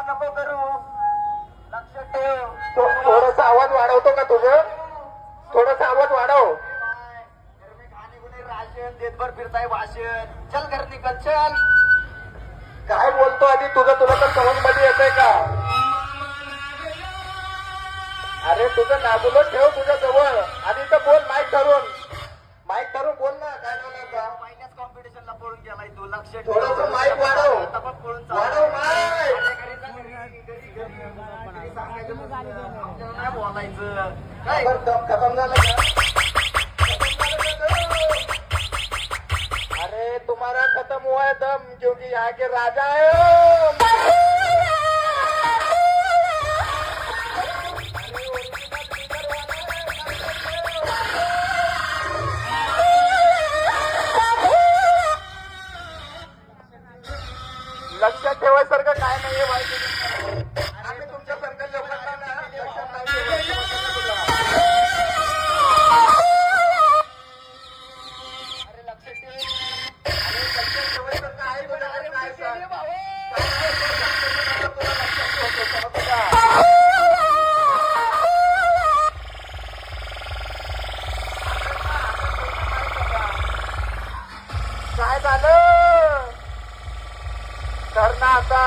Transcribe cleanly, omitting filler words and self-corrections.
नको करू. लक्ष ठेव. थोडासा आवाज वाढवतो का तुझं? थोडासा आवाज वाढव. खाणे गुणे राशन देतभर फिरताय भाषण. चल घर निकल चल. काय बोलतो आधी तुझं तुला तर समज मध्ये येतंय का? अरे तुझं नाबुलं ठेव तुझ्या जवळ. आधी तर बोल माईक धरून. माईक धरून बोल ना. काय बोलायचं? पहिल्याच कॉम्पिटिशनला पळून गेलाय तू. लक्ष ठेव. थोडंसं माईक वाढव. आता पण पळून वाढव माईक. आपल्याला नाही बोलायचं काय. खतम झालं का? अरे तुम्हारा खत्म हुआ है दम क्योंकि यहाँ के राजा है. लक्षात ठेवायसारखं काय नाहीये माहिती. आम्ही तुमच्या सारख्या लोकांना ना लक्षात नाही ठेवायचं. अरे लक्षात ठेव. अरे लक्षात ठेवायसारखं आहे तुझ्याकडे काय सांग. काय झालं? धरणा आता